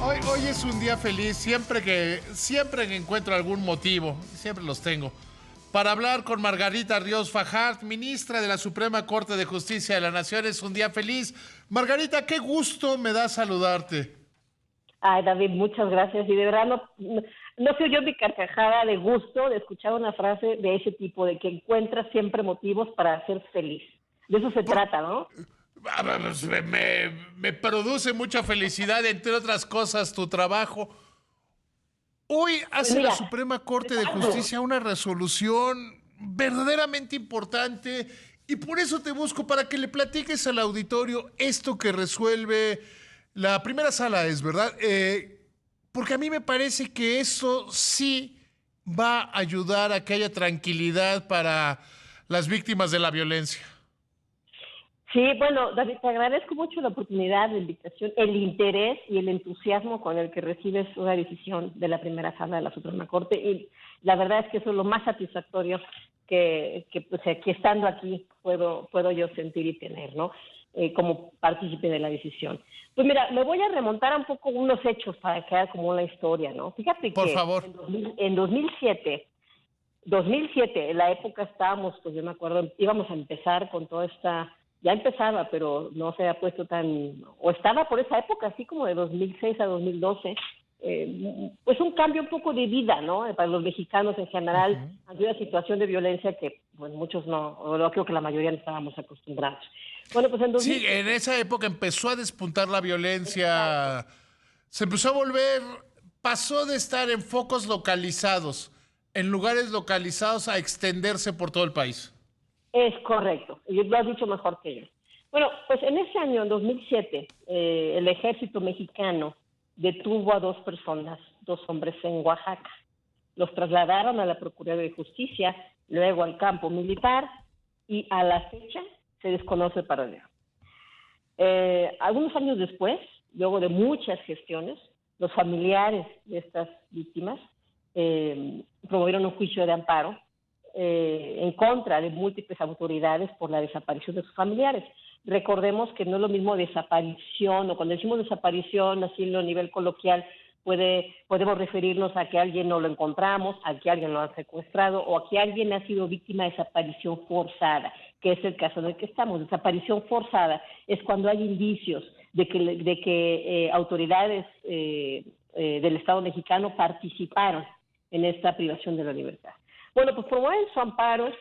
Hoy es un día feliz, siempre que encuentro algún motivo, siempre los tengo, para hablar con Margarita Ríos Fajard, ministra de la Suprema Corte de Justicia de la Nación. Es un día feliz. Margarita, qué gusto me da saludarte. Ay, David, muchas gracias. Y de verdad no soy yo mi carcajada de gusto de escuchar una frase de ese tipo, de que encuentras siempre motivos para ser feliz. De eso se trata, ¿no? Me produce mucha felicidad, entre otras cosas, tu trabajo. Hoy Pues hace la mira, Suprema Corte de exacto. Justicia una resolución verdaderamente importante y por eso te busco para que le platiques al auditorio esto que resuelve la primera sala, es verdad. Porque a mí me parece que eso sí va a ayudar a que haya tranquilidad para las víctimas de la violencia. Sí, bueno, David, te agradezco mucho la oportunidad, la invitación, el interés y el entusiasmo con el que recibes una decisión de la primera sala de la Suprema Corte. Y la verdad es que eso es lo más satisfactorio que pues, que estando aquí puedo yo sentir y tener, ¿no? Como partícipe de la decisión. Pues mira, me voy a remontar a un poco unos hechos para que haga como una historia, ¿no? Fíjate Por que favor. en 2007, en la época estábamos, pues yo me acuerdo, íbamos a empezar con toda esta, ya empezaba, pero no se había puesto tan, o estaba por esa época, así como de 2006 a 2012, pues un cambio un poco de vida, ¿no? Para los mexicanos en general, Ujú. ante una situación de violencia que, pues muchos no, o no, creo que la mayoría no estábamos acostumbrados. Bueno, pues en Sí, en 2007, esa época empezó a despuntar la exacto, violencia, se empezó a volver, pasó de estar en focos localizados, en lugares localizados, a extenderse por todo el país. es correcto, y lo has dicho mejor que yo. Bueno, pues en ese año, en 2007, el ejército mexicano detuvo a dos personas, dos hombres en Oaxaca. Los trasladaron a la Procuraduría de Justicia, luego al campo militar y a la fecha se desconoce el paradero. Algunos años después, luego de muchas gestiones, los familiares de estas víctimas promovieron un juicio de amparo en contra de múltiples autoridades por la desaparición de sus familiares. Recordemos que no es lo mismo desaparición, o cuando decimos desaparición, así en lo nivel coloquial, podemos referirnos a que alguien no lo encontramos, a que alguien lo ha secuestrado o a que alguien ha sido víctima de desaparición forzada, que es el caso en el que estamos. Desaparición forzada es cuando hay indicios de que autoridades del Estado mexicano participaron en esta privación de la libertad. Bueno, pues promueven su amparo,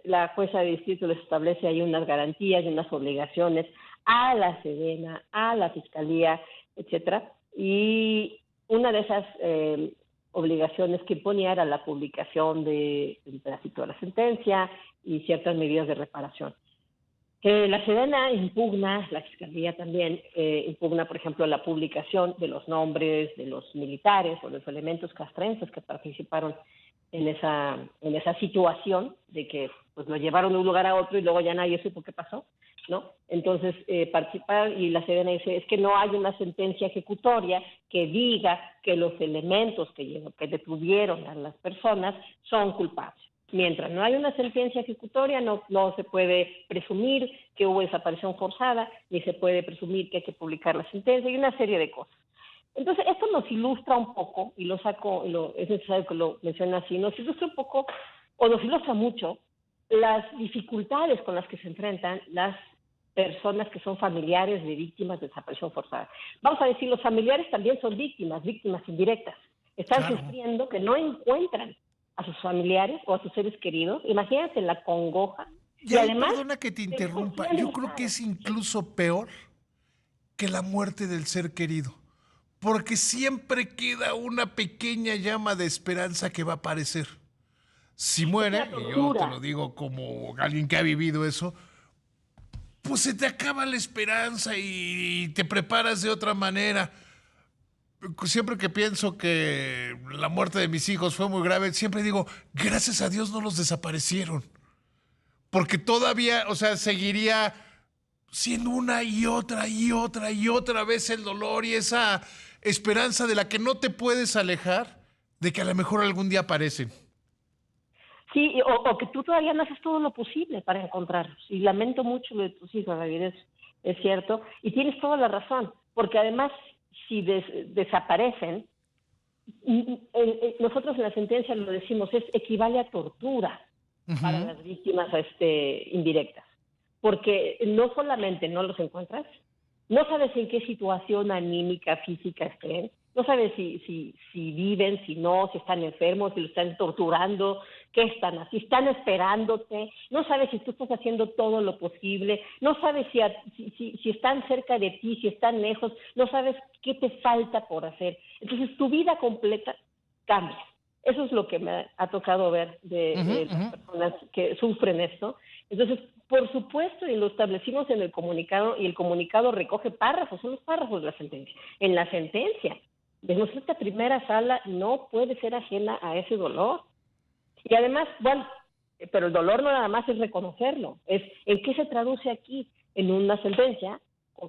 la jueza de distrito les establece ahí unas garantías y unas obligaciones a la Sedena, a la Fiscalía, etcétera, y una de esas obligaciones que ponía era la publicación del pedacito de la sentencia y ciertas medidas de reparación. La Sedena impugna, la Fiscalía también impugna, por ejemplo, la publicación de los nombres de los militares o los elementos castrenses que participaron en esa situación de que pues lo llevaron de un lugar a otro y luego ya nadie supo qué pasó, ¿no? Entonces participaron y la Sedena dice, es que no hay una sentencia ejecutoria que diga que los elementos que detuvieron a las personas son culpables. Mientras no hay una sentencia ejecutoria, no se puede presumir que hubo desaparición forzada, ni se puede presumir que hay que publicar la sentencia, y una serie de cosas. Entonces, esto nos ilustra un poco, y es necesario que lo mencione así, nos ilustra un poco, o nos ilustra mucho, las dificultades con las que se enfrentan las personas que son familiares de víctimas de desaparición forzada. Vamos a decir, los familiares también son víctimas indirectas. Están Claro. sufriendo que no encuentran a sus familiares o a sus seres queridos. Imagínense la congoja. Y Y ahí, además, perdona que te interrumpa, desconfían del yo creo que Estado. es incluso peor que la muerte del ser querido, porque siempre queda una pequeña llama de esperanza que va a aparecer. Si Es muere, una y yo te tortura. lo digo como alguien que ha vivido eso, pues se te acaba la esperanza y te preparas de otra manera. Siempre que pienso que la muerte de mis hijos fue muy grave, siempre digo, gracias a Dios no los desaparecieron. Porque todavía, o sea, seguiría siendo una y otra y otra y otra vez el dolor y esa esperanza de la que no te puedes alejar, de que a lo mejor algún día aparecen. Sí, o que tú todavía no haces todo lo posible para encontrarlos. Y lamento mucho lo de tus hijos, David, es cierto. Y tienes toda la razón, porque además si desaparecen, nosotros en la sentencia lo decimos, equivale a tortura para las víctimas indirectas, porque no solamente no los encuentras, no sabes en qué situación anímica, física estén, no sabes si viven, si no, si están enfermos, si lo están torturando, qué están, si están esperándote, no sabes si tú estás haciendo todo lo posible, no sabes si están cerca de ti, si están lejos, no sabes qué te falta por hacer. Entonces tu vida completa cambia. Eso es lo que me ha tocado ver de las personas que sufren esto. Entonces, por supuesto, y lo establecimos en el comunicado, y el comunicado recoge párrafos, son los párrafos de la sentencia. En la sentencia, de nuestra primera sala no puede ser ajena a ese dolor. Y además, bueno, pero el dolor no nada más es reconocerlo, es en qué se traduce aquí en una sentencia,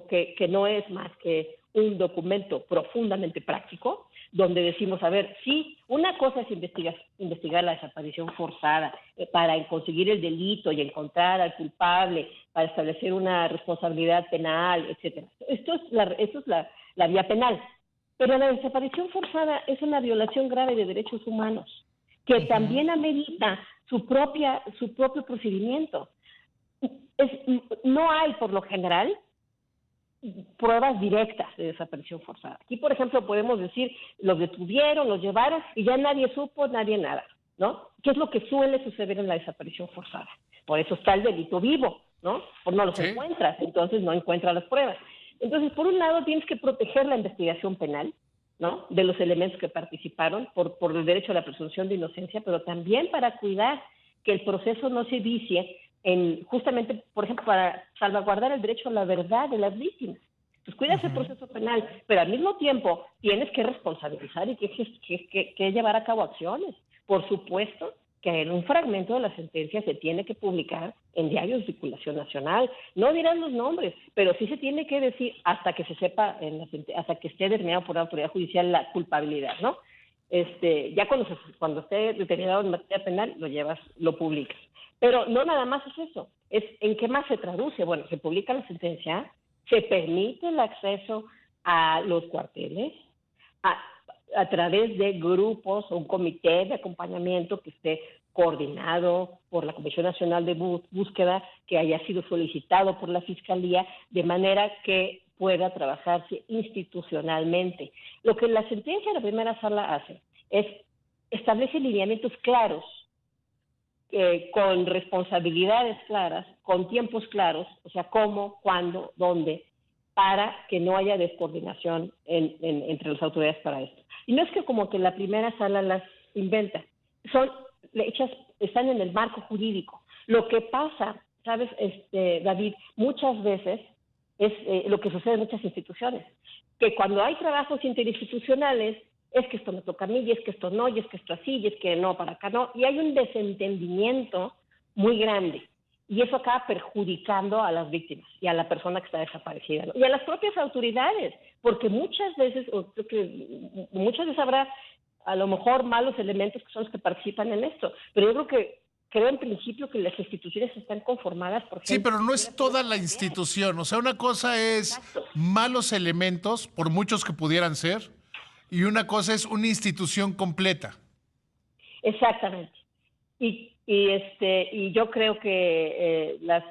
que no es más que un documento profundamente práctico, donde decimos, a ver, sí, una cosa es investigar la desaparición forzada para conseguir el delito y encontrar al culpable, para establecer una responsabilidad penal, etcétera. Esto es la vía penal. Pero la desaparición forzada es una violación grave de derechos humanos, que también amerita su propio procedimiento. No hay, por lo general, pruebas directas de desaparición forzada. Aquí, por ejemplo, podemos decir, los detuvieron, los llevaron y ya nadie supo, nadie nada, ¿no? ¿Qué es lo que suele suceder en la desaparición forzada? Por eso está el delito vivo, ¿no? Pues no los encuentras, entonces no encuentras las pruebas. Entonces, por un lado, tienes que proteger la investigación penal, ¿no? De los elementos que participaron por el derecho a la presunción de inocencia, pero también para cuidar que el proceso no se vicie justamente, por ejemplo, para salvaguardar el derecho a la verdad de las víctimas. Pues cuidas el proceso penal, pero al mismo tiempo tienes que responsabilizar y que llevar a cabo acciones. Por supuesto que en un fragmento de la sentencia se tiene que publicar en diarios de circulación nacional. No dirán los nombres, pero sí se tiene que decir hasta que se sepa, hasta que esté determinado por la autoridad judicial la culpabilidad, ¿no? Ya cuando esté determinado en materia penal, lo publicas. Pero no nada más es eso, es en qué más se traduce. Bueno, se publica la sentencia, se permite el acceso a los cuarteles a través de grupos o un comité de acompañamiento que esté coordinado por la Comisión Nacional de Búsqueda, que haya sido solicitado por la Fiscalía, de manera que pueda trabajarse institucionalmente. Lo que la sentencia de la primera sala hace es establece lineamientos claros, con responsabilidades claras, con tiempos claros, o sea, cómo, cuándo, dónde, para que no haya descoordinación entre las autoridades para esto. Y no es que como que la primera sala las inventa, son hechas, están en el marco jurídico. Lo que pasa, ¿sabes, David? Muchas veces es lo que sucede en muchas instituciones, que cuando hay trabajos interinstitucionales, es que esto me toca a mí, y es que esto no, y es que esto así, y es que no, para acá no, y hay un desentendimiento muy grande, y eso acaba perjudicando a las víctimas y a la persona que está desaparecida, ¿no? Y a las propias autoridades, porque muchas veces habrá a lo mejor malos elementos que son los que participan en esto, pero yo creo en principio que las instituciones están conformadas por gente. Sí, pero no es toda la institución. O sea, una cosa es malos elementos, por muchos que pudieran ser, y una cosa es una institución completa. Exactamente. Y yo creo que la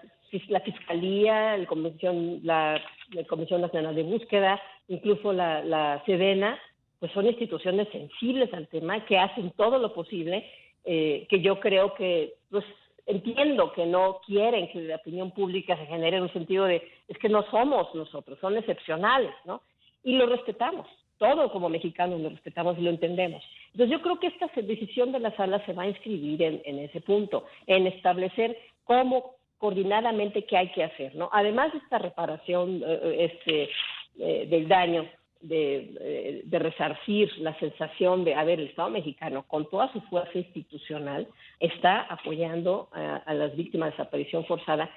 Fiscalía, la Comisión Nacional de Búsqueda, incluso la Sedena, pues son instituciones sensibles al tema, que hacen todo lo posible, que yo creo que, pues entiendo que no quieren que la opinión pública se genere en un sentido de, es que no somos nosotros, son excepcionales, ¿no? Y lo respetamos. Todo como mexicanos lo respetamos y lo entendemos. Entonces yo creo que esta decisión de la sala se va a inscribir en ese punto, en establecer cómo coordinadamente qué hay que hacer, ¿no? Además de esta reparación del daño, de resarcir la sensación de, el Estado mexicano, con toda su fuerza institucional, está apoyando a las víctimas de desaparición forzada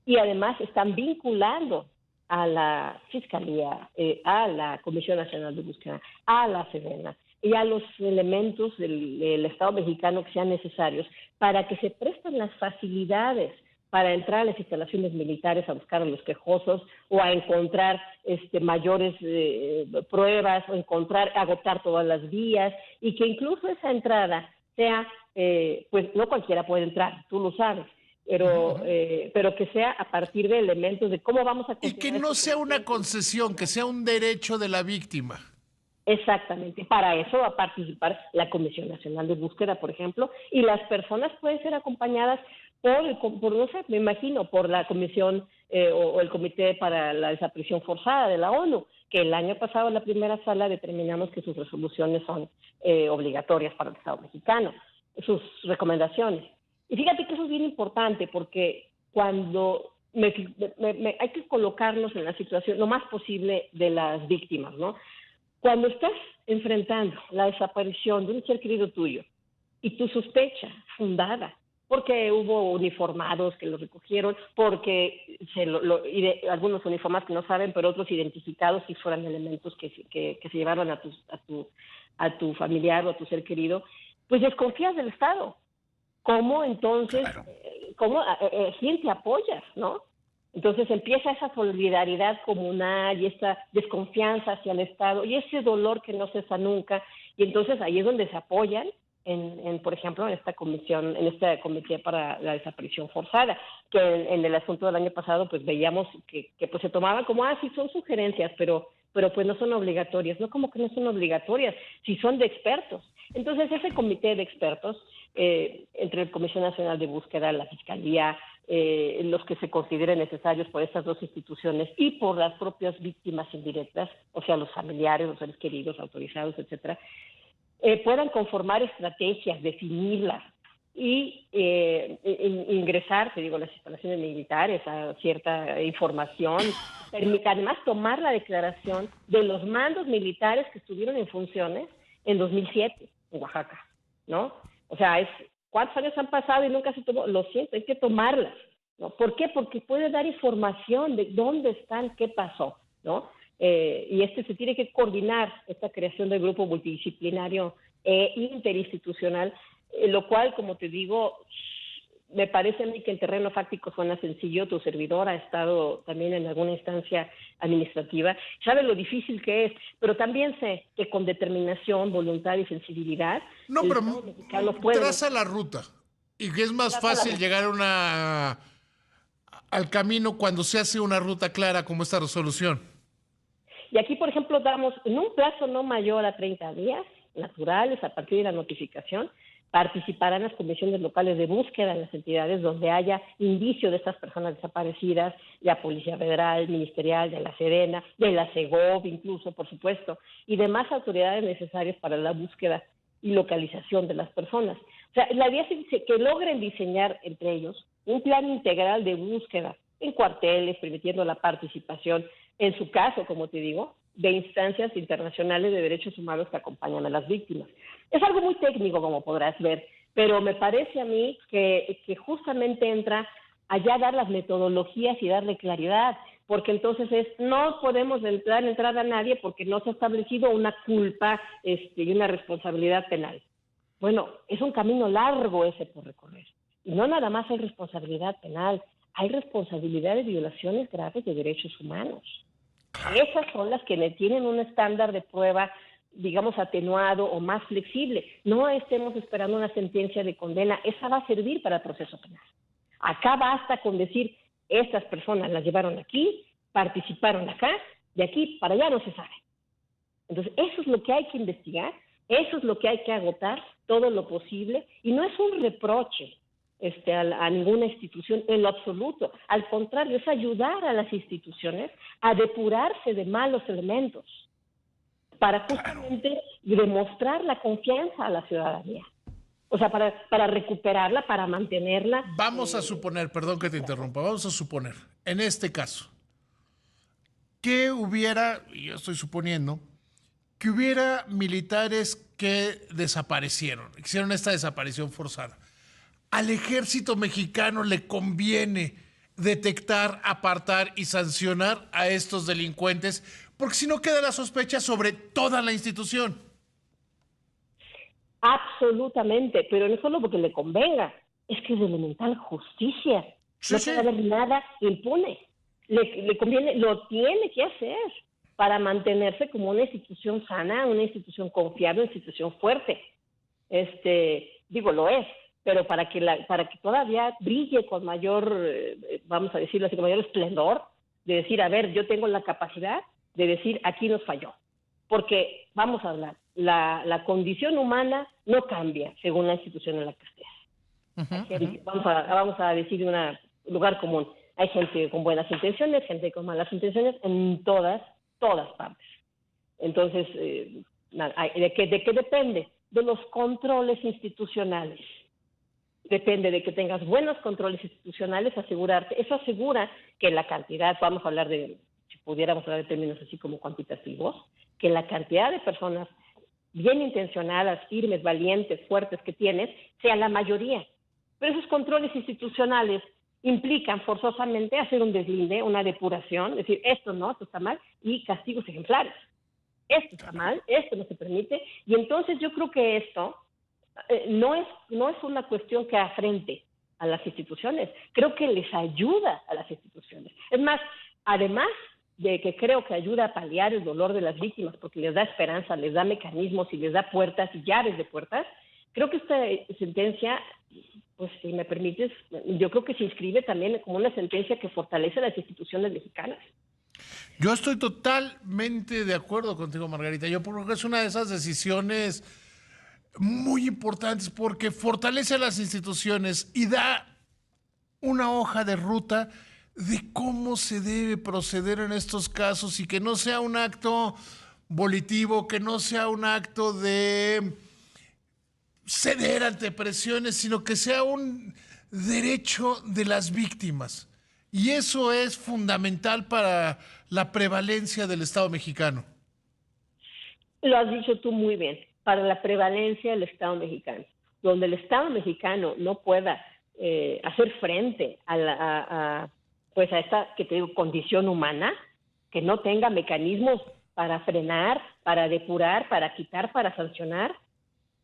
y además están vinculando a la Fiscalía, a la Comisión Nacional de Búsqueda, a la Sedena y a los elementos del Estado mexicano que sean necesarios para que se presten las facilidades para entrar a las instalaciones militares a buscar a los quejosos o a encontrar mayores pruebas o agotar todas las vías, y que incluso esa entrada sea, pues no cualquiera puede entrar, tú lo sabes, pero que sea a partir de elementos de cómo vamos a Y que no sea una concesión, que sea un derecho de la víctima. Exactamente, para eso va a participar la Comisión Nacional de Búsqueda, por ejemplo, y las personas pueden ser acompañadas por no sé, me imagino, por la Comisión o el Comité para la Desaparición Forzada de la ONU, que el año pasado en la primera sala determinamos que sus resoluciones son obligatorias para el Estado mexicano, sus recomendaciones. Y fíjate que eso es bien importante, porque cuando hay que colocarnos en la situación lo más posible de las víctimas, ¿no? Cuando estás enfrentando la desaparición de un ser querido tuyo y tu sospecha fundada, porque hubo uniformados que lo recogieron, porque algunos uniformados que no saben, pero otros identificados si fueran elementos que se llevaron a tu familiar o a tu ser querido, pues desconfías del Estado. ¿Cómo entonces, Claro. quién te apoyas, no? Entonces empieza esa solidaridad comunal y esta desconfianza hacia el Estado y ese dolor que no cesa nunca, y entonces ahí es donde se apoyan por ejemplo, en esta comisión, en este comité para la desaparición forzada, que en el asunto del año pasado pues veíamos que pues se tomaban como, sí son sugerencias, pero pues no son obligatorias. No, como que no son obligatorias, si son de expertos. Entonces ese comité de expertos, entre la Comisión Nacional de Búsqueda, la Fiscalía, los que se consideren necesarios por estas dos instituciones y por las propias víctimas indirectas, o sea, los familiares, los seres queridos, autorizados, etcétera, puedan conformar estrategias, definirlas y ingresar, te digo, las instalaciones militares a cierta información, además tomar la declaración de los mandos militares que estuvieron en funciones en 2007 en Oaxaca, ¿no? O sea, ¿cuántos años han pasado y nunca se tomó? Lo siento, hay que tomarlas, ¿no? ¿Por qué? Porque puede dar información de dónde están, qué pasó, ¿no? Y se tiene que coordinar esta creación del grupo multidisciplinario interinstitucional, lo cual, como te digo, me parece a mí que en terreno fáctico suena sencillo. Tu servidor ha estado también en alguna instancia administrativa, sabe lo difícil que es, pero también sé que con determinación, voluntad y sensibilidad, No, el pero Estado mexicano puede... traza la ruta y que es más fácil llegar al camino cuando se hace una ruta clara como esta resolución. Y aquí, por ejemplo, damos en un plazo no mayor a 30 días naturales a partir de la notificación, participarán las comisiones locales de búsqueda en las entidades donde haya indicio de estas personas desaparecidas, de la Policía Federal, Ministerial, de la Sedena, de la Segov incluso, por supuesto, y demás autoridades necesarias para la búsqueda y localización de las personas. O sea, la idea es que logren diseñar entre ellos un plan integral de búsqueda en cuarteles, permitiendo la participación, en su caso, como te digo, de instancias internacionales de derechos humanos que acompañan a las víctimas. Es algo muy técnico, como podrás ver, pero me parece a mí que justamente entra allá a dar las metodologías y darle claridad, porque entonces no podemos entrar a nadie porque no se ha establecido una culpa y una responsabilidad penal. Bueno, es un camino largo ese por recorrer. Y no nada más hay responsabilidad penal, hay responsabilidad de violaciones graves de derechos humanos. Esas son las que tienen un estándar de prueba, digamos, atenuado o más flexible. No estemos esperando una sentencia de condena, esa va a servir para el proceso penal. Acá basta con decir, estas personas las llevaron aquí, participaron acá, de aquí para allá no se sabe. Entonces, eso es lo que hay que investigar, eso es lo que hay que agotar, todo lo posible, y no es un reproche a ninguna institución en lo absoluto. Al contrario, es ayudar a las instituciones a depurarse de malos elementos para justamente demostrar la confianza a la ciudadanía. O sea, para recuperarla, para mantenerla. Vamos a suponer, perdón que te interrumpa, vamos a suponer, en este caso, que hubiera, y yo estoy suponiendo, que hubiera militares que desaparecieron, hicieron esta desaparición forzada. Al ejército mexicano le conviene detectar, apartar y sancionar a estos delincuentes, porque si no queda la sospecha sobre toda la institución. Absolutamente, pero no solo porque le convenga, es que es de elemental justicia. Sí, No sí. puede haber nada impune. Le conviene, lo tiene que hacer para mantenerse como una institución sana, una institución confiable, una institución fuerte. Digo, lo es, pero para que todavía brille con mayor, vamos a decirlo así, con mayor esplendor, de decir, a ver, yo tengo la capacidad de decir, aquí nos falló. Porque, vamos a hablar, la condición humana no cambia según la institución en la que estés. Vamos a decir un lugar común. Hay gente con buenas intenciones, gente con malas intenciones, en todas partes. Entonces, ¿de qué depende? De los controles institucionales. Depende de que tengas buenos controles institucionales, asegurarte. Eso asegura que la cantidad, vamos a hablar si pudiéramos hablar de términos así como cuantitativos, que la cantidad de personas bien intencionadas, firmes, valientes, fuertes que tienes, sea la mayoría. Pero esos controles institucionales implican forzosamente hacer un deslinde, una depuración, decir, esto está mal, y castigos ejemplares. Esto está mal, esto no se permite, y entonces yo creo que esto no es una cuestión que afrente a las instituciones, creo que les ayuda a las instituciones. Es más, además de que creo que ayuda a paliar el dolor de las víctimas, porque les da esperanza, les da mecanismos y les da puertas y llaves de puertas, creo que esta sentencia, pues si me permites, yo creo que se inscribe también como una sentencia que fortalece las instituciones mexicanas. Yo estoy totalmente de acuerdo contigo, Margarita. Yo creo que es una de esas decisiones muy importantes porque fortalece a las instituciones y da una hoja de ruta de cómo se debe proceder en estos casos y que no sea un acto volitivo, que no sea un acto de ceder ante presiones, sino que sea un derecho de las víctimas. Y eso es fundamental para la prevalencia del Estado mexicano. Lo has dicho tú muy bien, para la prevalencia del Estado mexicano. Donde el Estado mexicano no pueda hacer frente a esta, que te digo, condición humana, que no tenga mecanismos para frenar, para depurar, para quitar, para sancionar,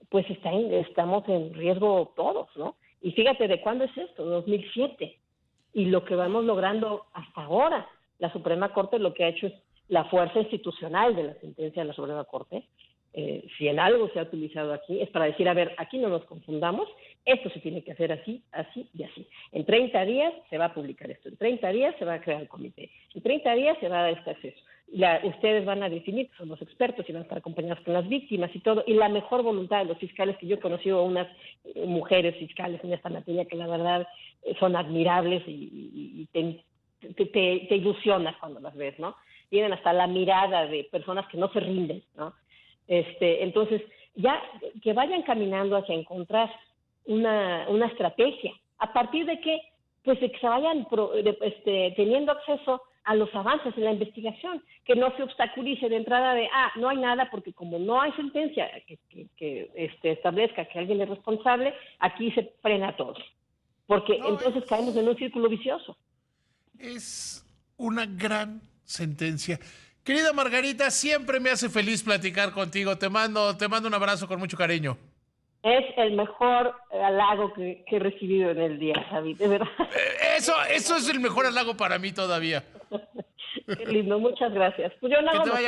pues estamos en riesgo todos, ¿no? Y fíjate, ¿de cuándo es esto? 2007. Y lo que vamos logrando hasta ahora, la Suprema Corte lo que ha hecho es la fuerza institucional de la sentencia de la Suprema Corte. Si en algo se ha utilizado aquí, es para decir, a ver, aquí no nos confundamos, esto se tiene que hacer así, así y así. En 30 días se va a publicar esto, en 30 días se va a crear el comité, en 30 días se va a dar este acceso. Ustedes van a definir, son los expertos y van a estar acompañados con las víctimas y todo, y la mejor voluntad de los fiscales, que yo he conocido a unas mujeres fiscales en esta materia que la verdad son admirables y te ilusionas cuando las ves, ¿no? Tienen hasta la mirada de personas que no se rinden, ¿no? Entonces, ya que vayan caminando hacia encontrar una estrategia, a partir de que, pues, de que se vayan teniendo acceso a los avances en la investigación, que no se obstaculice de entrada de, no hay nada, porque como no hay sentencia que establezca que alguien es responsable, aquí se frena todo, porque entonces caemos en un círculo vicioso. Es una gran sentencia. Querida Margarita, siempre me hace feliz platicar contigo. Te mando un abrazo con mucho cariño. Es el mejor halago que he recibido en el día, David, de verdad. Eso es el mejor halago para mí todavía. Qué lindo, muchas gracias. Pues yo nada más